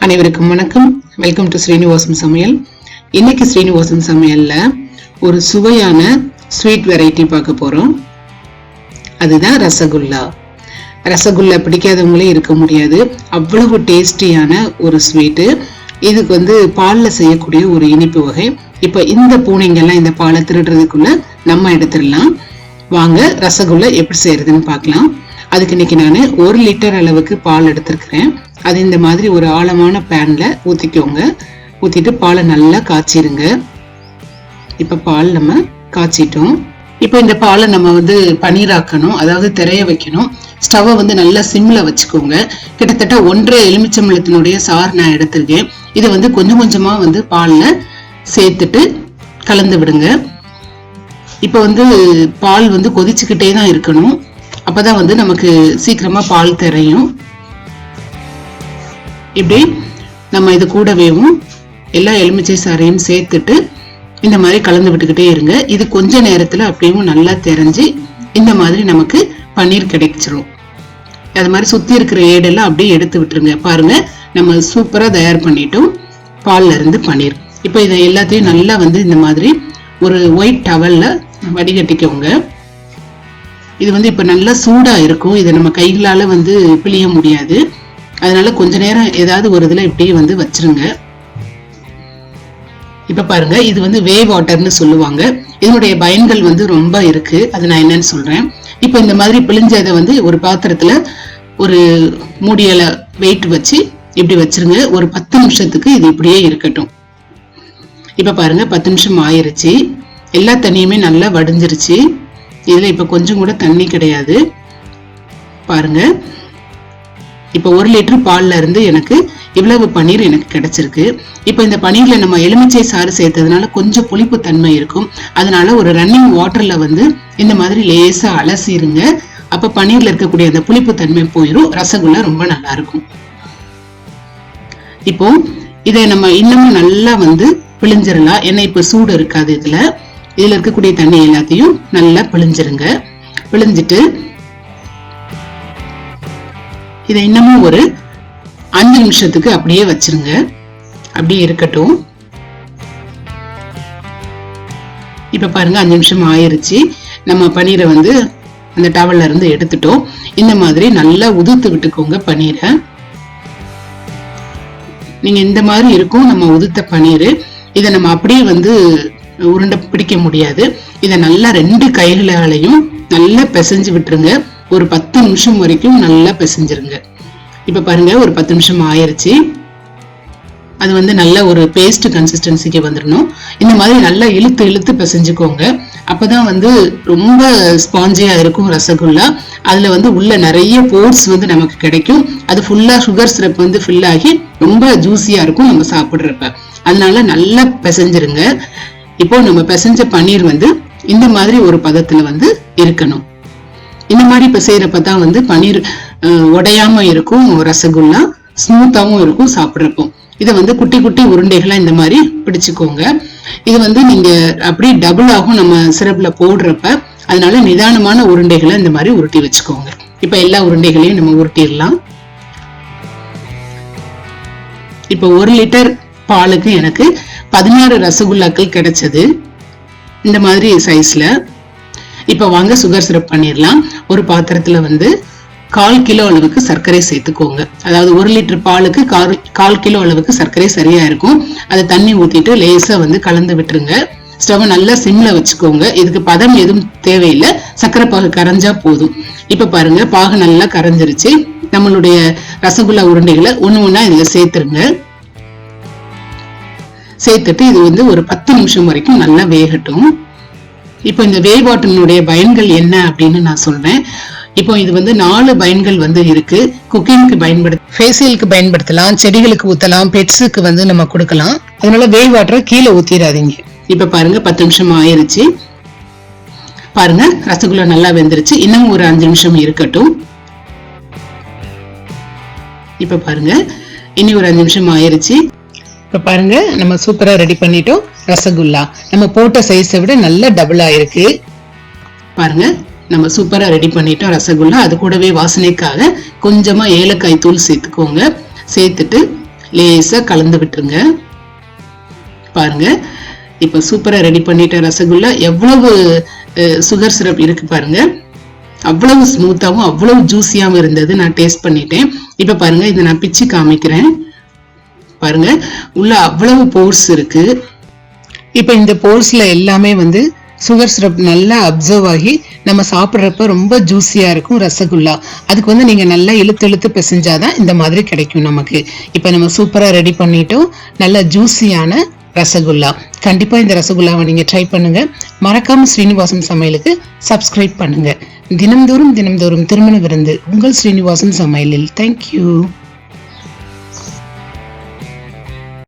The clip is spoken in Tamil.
அனைவருக்கும் வணக்கம். வெல்கம் டு ஸ்ரீனிவாசன் சமையல். இன்னைக்கு ஸ்ரீனிவாசன் சமையல்ல ஒரு சுவையான ஸ்வீட் வெரைட்டி பார்க்க போறோம். அதுதான் ரசகுல்லா. ரசகுல்லா பிடிக்காதவங்களே இருக்க முடியாது. அவ்வளவு டேஸ்டியான ஒரு ஸ்வீட்டு. இதுக்கு பால்ல செய்யக்கூடிய ஒரு இனிப்பு வகை. இப்ப இந்த பூனைங்கெல்லாம் இந்த பாலை திருடுறதுக்குள்ள நம்ம எடுத்துடலாம். வாங்க ரசகுல்லா எப்படி செய்யறதுன்னு பார்க்கலாம். அதுக்கு இன்னைக்கு நான் 1 லிட்டர் அளவுக்கு பால் எடுத்திருக்கிறேன். அது இந்த மாதிரி ஒரு ஆழமான பேன்ல ஊத்திக்கோங்க. ஊத்திட்டு பாலை நல்லா காய்ச்சிருங்க. இப்ப பால் நம்ம காய்ச்சிட்டோம். இப்ப இந்த பாலை நம்ம பனீராக்கணும், அதாவது திரைய வைக்கணும். ஸ்டவ்வை நல்லா சிம்ல வச்சுக்கோங்க. கிட்டத்தட்ட 1.5 எலுமிச்சம்பழத்தினுடைய சாறு நான் எடுத்திருக்கேன். இது கொஞ்சம் கொஞ்சமா பால்ல சேர்த்துட்டு கலந்து விடுங்க. இப்ப பால் கொதிச்சுக்கிட்டே தான் இருக்கணும். அப்பதான் நமக்கு சீக்கிரமா பால் திரையும். இப்படி நம்ம இது கூடவேவும் எல்லா எலுமிச்சை சாறையும் சேர்த்துட்டு இந்த மாதிரி கலந்து விட்டுக்கிட்டே இருங்க. இது கொஞ்ச நேரத்துல அப்படியும் நல்லா தெரிஞ்சு இந்த மாதிரி நமக்கு பன்னீர் கிடைச்சிரும். அது மாதிரி சுத்தி இருக்கிற ஏடெல்லாம் அப்படியே எடுத்து விட்டுருங்க. பாருங்க, நம்ம சூப்பரா தயார் பண்ணிட்டோம் பால்ல இருந்து பன்னீர். இப்ப இதை எல்லாத்தையும் நல்லா இந்த மாதிரி ஒரு ஒயிட் டவல்ல வடிகட்டிக்கோங்க. இது இப்ப நல்லா சூடா இருக்கும். இதை நம்ம கைகளால பிழிய முடியாது. அதனால கொஞ்ச நேரம் ஏதாவது ஒரு இதுல இப்படியே வச்சிருங்க. இப்ப பாருங்க, இது வே வாட்டர்னு சொல்லுவாங்க. இதனுடைய பயன்கள் ரொம்ப இருக்கு. அது நான் என்னன்னு சொல்றேன். இப்ப இந்த மாதிரி பிழிஞ்சதை ஒரு பாத்திரத்துல ஒரு மூடியில வெயிட் வச்சு இப்படி வச்சிருங்க. ஒரு 10 நிமிஷத்துக்கு இது இப்படியே இருக்கட்டும். இப்ப பாருங்க, 10 நிமிஷம் ஆயிருச்சு. எல்லா தண்ணியுமே நல்லா வடிஞ்சிருச்சு. இதுல இப்ப கொஞ்சம் கூட தண்ணி கிடையாது. பாருங்க, இப்ப 1 லிட்டர் பால்ல இருந்து எனக்கு இவ்வளவு பன்னீர் எனக்கு கிடைச்சிருக்கு. இப்ப இந்த பன்னீர்ல நம்ம எலுமிச்சை சாறு சேர்த்ததுனால கொஞ்சம் புளிப்பு தன்மை இருக்கும். அதனால ஒரு ரன்னிங் வாட்டர்ல இந்த மாதிரி லேசா அலசிருங்க. அப்ப பன்னீர்ல இருக்கக்கூடிய அந்த புளிப்பு தன்மை போயிடும். ரசகுல்லா ரொம்ப நல்லா இருக்கும். இப்போ இதை நம்ம இன்னமும் நல்லா பிழிஞ்சிடலாம். ஏன்னா இப்ப சூடு இருக்காது. இதுல இருக்கக்கூடிய தண்ணி எல்லாத்தையும் நல்லா பிழிஞ்சிருங்க. பிழிஞ்சிட்டு இதை இன்னமும் ஒரு 5 நிமிஷத்துக்கு அப்படியே வச்சிருங்க. அப்படியே இருக்கட்டும். இப்ப பாருங்க, 5 நிமிஷம் ஆயிருச்சு. நம்ம பன்னீரை அந்த டவல்ல இருந்து எடுத்துட்டோம். இந்த மாதிரி நல்லா உதுத்து விட்டுக்கோங்க பன்னீரை. நீங்க இந்த மாதிரி இருக்கும் நம்ம உதுத்த பன்னீர். இதை நம்ம அப்படியே உருண்டை பிடிக்க முடியாது. இதை நல்லா 2 கைகளாலையும் நல்லா பிசைஞ்சு விட்டுருங்க. ஒரு 10 நிமிஷம் வரைக்கும் நல்லா பிசைஞ்சிருங்க. இப்ப பாருங்க, ஒரு 10 நிமிஷம் ஆயிருச்சு. அது நல்ல ஒரு பேஸ்ட் கன்சிஸ்டன்சிக்கு வந்துடணும். இந்த மாதிரி நல்லா இழுத்து இழுத்து பிசைஞ்சுக்கோங்க. அப்பதான் ரொம்ப ஸ்பாஞ்சியா இருக்கும் ரசகுல்லா. அதுல உள்ள நிறைய போர்ஸ் நமக்கு கிடைக்கும். அது ஃபுல்லா சுகர் சிரப் ஃபில் ஆகி ரொம்ப ஜூசியா இருக்கும் நம்ம சாப்பிடுறப்ப. அதனால நல்லா பிசைஞ்சிருங்க. இப்போ நம்ம பிசைஞ்ச பன்னீர் இந்த மாதிரி ஒரு பதத்துல இருக்கணும். இந்த மாதிரி பிசைறப்பதான் பன்னீர் உடையாம இருக்கும். ரசகுல்லா ஸ்மூத்தாவும் இருக்கும் சாப்பிடுறப்போ. இதை குட்டி குட்டி உருண்டைகளா இந்த மாதிரி பிடிச்சுக்கோங்க. இது நீங்க அப்படியே டபுள் ஆகும் நம்ம சிரப்ல போடுறப்ப. அதனால நிதானமான உருண்டைகளை இந்த மாதிரி உருட்டி வச்சுக்கோங்க. இப்ப எல்லா உருண்டைகளையும் நம்ம உருட்டிடலாம். இப்ப 1 லிட்டர் பாலுக்கு எனக்கு 16 ரசகுல்லாக்கள் கிடைச்சது இந்த மாதிரி சைஸ்ல. இப்ப வாங்க சுகர் சிரப் பண்ணிடலாம். ஒரு பாத்திரத்துல 1/4 கிலோ அளவுக்கு சர்க்கரை சேர்த்துக்கோங்க. அதாவது 1 லிட்டர் பாலுக்கு 1/4 கிலோ அளவுக்கு சர்க்கரை சரியா இருக்கும். அதை தண்ணி ஊத்திட்டு லேசா கலந்து விட்டுருங்க. ஸ்டவ் நல்லா சிம்ல வச்சுக்கோங்க. இதுக்கு பதம் எதுவும் தேவையில்லை. சர்க்கரை பாகு கரைஞ்சா போதும். இப்ப பாருங்க, பாகு நல்லா கரைஞ்சிருச்சு. நம்மளுடைய ரசகுல்லா உருண்டைகளை ஒண்ணா இதுல சேர்த்துருங்க. சேர்த்துட்டு இது ஒரு 10 நிமிஷம் வரைக்கும் நல்லா வேகட்டும். இப்போ இந்த வே வாட்டரினுடைய பயன்கள் என்ன அப்படின்னு நான் சொல்றேன். இப்போ இது 4 பயன்கள் இருக்கு. குக்கிங்க்கு ஃபேஷியலுக்கு பயன்படுத்தலாம், செடிகளுக்கு ஊத்தலாம், பெட்ஸுக்கு நம்ம கொடுக்கலாம். அதனால வே வாட்டரை கீழே ஊத்திடாதீங்க. இப்ப பாருங்க, 10 நிமிஷம் ஆயிருச்சு. பாருங்க, ரசகுல்லா நல்லா வெந்துருச்சு. இன்னும் ஒரு 5 நிமிஷம் இருக்கட்டும். இப்ப பாருங்க, இனி ஒரு 5 நிமிஷம் ஆயிருச்சு. இப்ப பாருங்க, நம்ம சூப்பரா ரெடி பண்ணிட்டோம் ரசகுல்லா. நம்ம போட்ட சைஸை விட நல்லா டபுள் ஆயிருக்கு. பாருங்க, நம்ம சூப்பரா ரெடி பண்ணிட்டோம் ரசகுல்லா. அது கூடவே வாசனைக்காக கொஞ்சமா ஏலக்காய் தூள் சேர்த்துக்கோங்க. சேர்த்துட்டு லேசா கலந்து விட்டுருங்க. பாருங்க, இப்ப சூப்பரா ரெடி பண்ணிட்ட ரசகுல்லா. எவ்வளவு சுகர் சிரப் இருக்கு பாருங்க. அவ்வளவு ஸ்மூத்தாவும் அவ்வளவு ஜூசியாவும் இருந்தது. நான் டேஸ்ட் பண்ணிட்டேன். இப்ப பாருங்க, இதை நான் பிச்சு காமிக்கிறேன். பாருங்க, உள்ள அவ்வளவு போர்ஸ் இருக்கு. இப்ப இந்த போர்ஸ்ல எல்லாமே வந்து சுகர் சிரப் நல்லா அப்சர்வ் ஆகி நம்ம சாப்பிட்றப்ப ரொம்ப ஜூசியா இருக்கும் ரசகுல்லா. அதுக்கு வந்து நீங்க நல்லா இழுத்து பிசைஞ்சாதான் இந்த மாதிரி கிடைக்கும் நமக்கு. இப்ப நம்ம சூப்பரா ரெடி பண்ணிட்டோம் நல்ல ஜூசியான ரசகுல்லா. கண்டிப்பா இந்த ரசகுல்லாவை நீங்க ட்ரை பண்ணுங்க. மறக்காம ஸ்ரீனிவாசன் சமையலுக்கு சப்ஸ்கிரைப் பண்ணுங்க. தினம்தோறும் திருமண விருந்து உங்கள் ஸ்ரீனிவாசன் சமையலில். தேங்க்யூ.